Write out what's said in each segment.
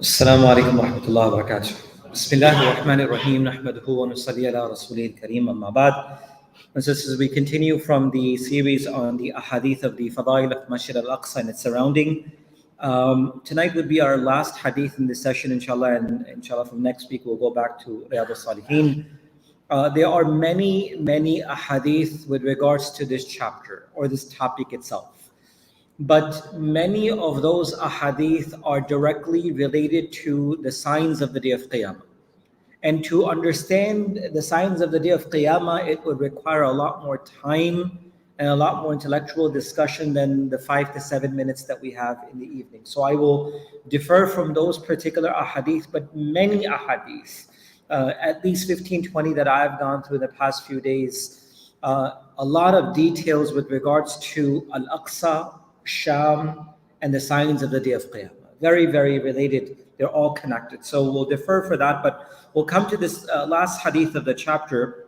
السلام عليكم ورحمة الله وبركاته. بسم الله الرحمن الرحيم. نحمده ونصلي على رسوله الكريم. أما بعد. And so as we continue from the series on the Ahaadeeth of the Fadhaa'il of Masjid Al Aqsa and its surrounding, tonight would be our last hadith in this session, inshallah, and inshallah from next week we'll go back to Riyadh al-Salihin. There are many ahadith with regards to this chapter or this topic itself. But many of those ahadith are directly related to the signs of the Day of Qiyamah. And to understand the signs of the Day of Qiyamah, it would require a lot more time and a lot more intellectual discussion than the 5 to 7 minutes that we have in the evening. So I will defer from those particular ahadith, but many ahadith, at least 15, 20 that I've gone through the past few days, a lot of details with regards to Al Aqsa, Sham, and the signs of the Day of Qiyamah. Very related. They're all connected. So we'll defer for that, but we'll come to this last hadith of the chapter.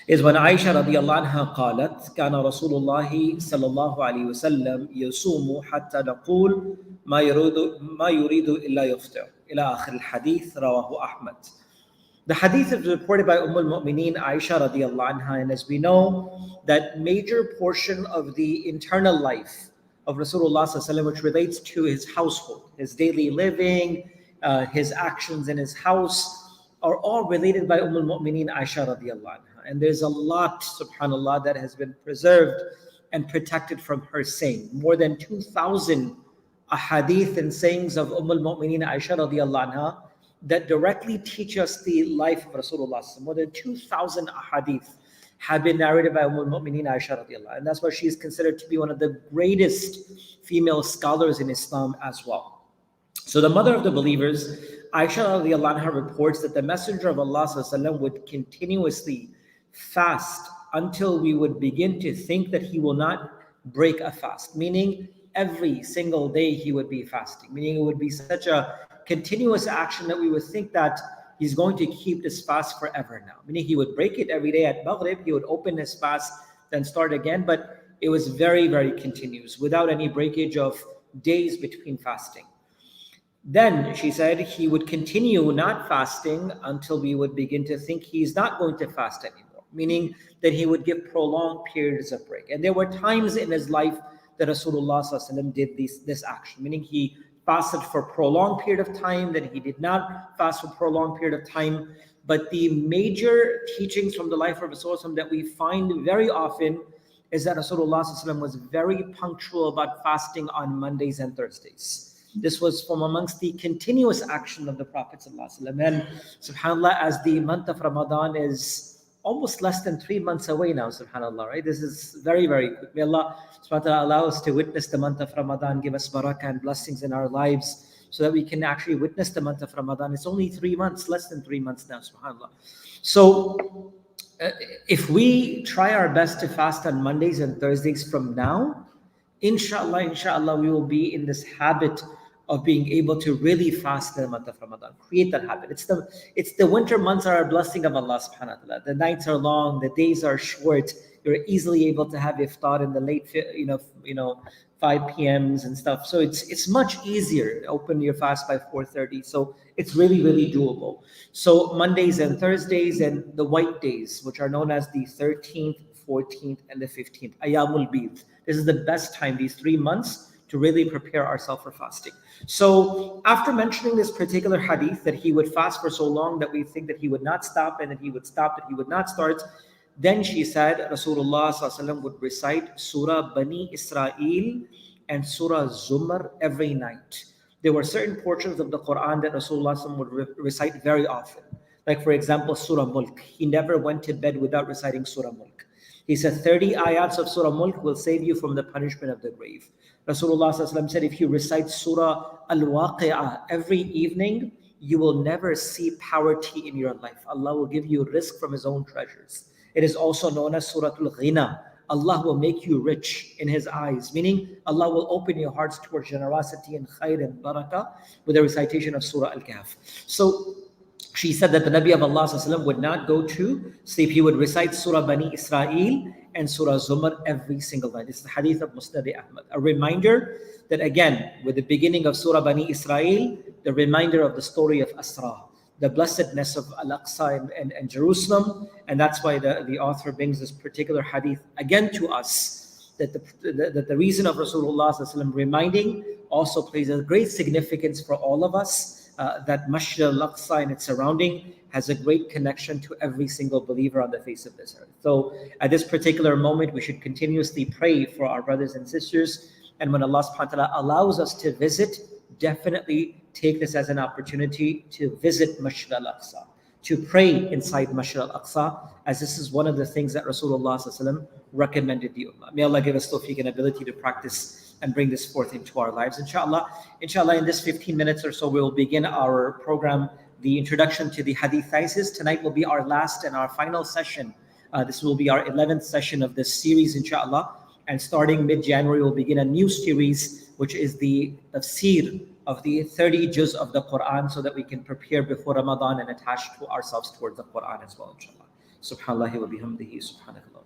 Is when Aisha radiallahu anha قالت كان رسول الله صلى الله عليه وسلم يصوم حتى نقول ما يريد إلا يفطر إلى آخر الحديث رواه أحمد. The hadith is reported by al-Mu'mineen Aisha radiallahu anha, and as we know, that major portion of the internal life of Rasulullah sallallahu alaihi wasallam, which relates to his household, his daily living, his actions in his house, are all related by al-Mu'mineen Aisha radiallahu anha. And there's a lot, subhanAllah, that has been preserved and protected from her saying. More than 2,000 ahadith and sayings of al-Mu'mineen Aisha radiallahu anha that directly teach us the life of Rasulullah. More than 2,000 ahadith have been narrated by al-Mu'mineen Aisha radiallahu anha. And that's why she is considered to be one of the greatest female scholars in Islam as well. So the mother of the believers, Aisha radiallahu anha, reports that the Messenger of Allah sallallahu alaihi wasallam would continuously fast until we would begin to think that he will not break a fast. Meaning every single day he would be fasting. Meaning it would be such a continuous action that we would think that he's going to keep this fast forever now. Meaning he would break it every day at Maghrib, he would open his fast, then start again, but it was very continuous, without any breakage of days between fasting. Then she said he would continue not fasting until we would begin to think he's not going to fast anymore, meaning that he would give prolonged periods of break. And there were times in his life that Rasulullah sallallahu alaihi wasallam did this action, meaning he fasted for a prolonged period of time, then he did not fast for a prolonged period of time. But the major teachings from the life of Rasulullah that we find very often is that Rasulullah was very punctual about fasting on Mondays and Thursdays. This was from amongst the continuous action of the Prophet. And subhanAllah, as the month of Ramadan is almost less than 3 months away now, subhanAllah, right? This is very quick. May Allah subhanahu wa ta'ala allow us to witness the month of Ramadan, give us barakah and blessings in our lives so that we can actually witness the month of Ramadan. It's only 3 months, less than 3 months now, subhanAllah. So if we try our best to fast on Mondays and Thursdays from now, inshallah, we will be in this habit of being able to really fast in the month of Ramadan. Create that habit. It's the winter months are a blessing of Allah subhanahu wa ta'ala. The nights are long, the days are short. You're easily able to have iftar in the late 5 p.m.s and stuff. So it's much easier to open your fast by 4:30. So it's really doable. So Mondays and Thursdays and the white days, which are known as the 13th, 14th, and the 15th, Ayyamul Bid. This is the best time, these 3 months, to really prepare ourselves for fasting. So after mentioning this particular hadith, that he would fast for so long that we think that he would not stop, and that he would stop, that he would not start, then she said Rasulullah sallallahu alaihi wasallam would recite Surah Bani Israel and Surah Zumar every night. There were certain portions of the Quran that Rasulullah sallallahu alaihi wasallam would recite very often. Like for example, Surah Mulk. He never went to bed without reciting Surah Mulk. He said 30 ayats of Surah Mulk will save you from the punishment of the grave. Rasulullah sallallahu alaihi wasallam said if you recite Surah Al-Waqi'ah every evening, you will never see poverty in your life. Allah will give you rizq from His own treasures. It is also known as Surah Al-Ghina. Allah will make you rich in His eyes, meaning Allah will open your hearts towards generosity and khair and barakah with the recitation of Surah Al-Kahf. So she said that the Nabi of Allah ﷺ would not go to sleep. He would recite Surah Bani Israel and Surah Zumar every single night. This is the hadith of Musnad Ahmad. A reminder that again, with the beginning of Surah Bani Israel, the reminder of the story of Asra, the blessedness of Al Aqsa and Jerusalem. And that's why the author brings this particular hadith again to us, that the reason of Rasulullah ﷺ reminding also plays a great significance for all of us, that Masjid Al Aqsa and its surrounding has a great connection to every single believer on the face of this earth. So at this particular moment, we should continuously pray for our brothers and sisters. And when Allah subhanahu wa ta'ala allows us to visit, definitely take this as an opportunity to visit Masjid Al Aqsa, to pray inside Masjid Al Aqsa, as this is one of the things that Rasulullah ﷺ recommended the Ummah. May Allah give us tawfiq and ability to practice and bring this forth into our lives, inshallah. Inshallah, in this 15 minutes or so, we will begin our program, the introduction to the Hadithises. Tonight will be our last and our final session. This will be our 11th session of this series, inshallah. And starting mid-January, we'll begin a new series, which is the tafsir of the 30 juz of the Quran, so that we can prepare before Ramadan and attach to ourselves towards the Quran as well, inshallah. Subhanallah wa bihamdihi, subhanakallah.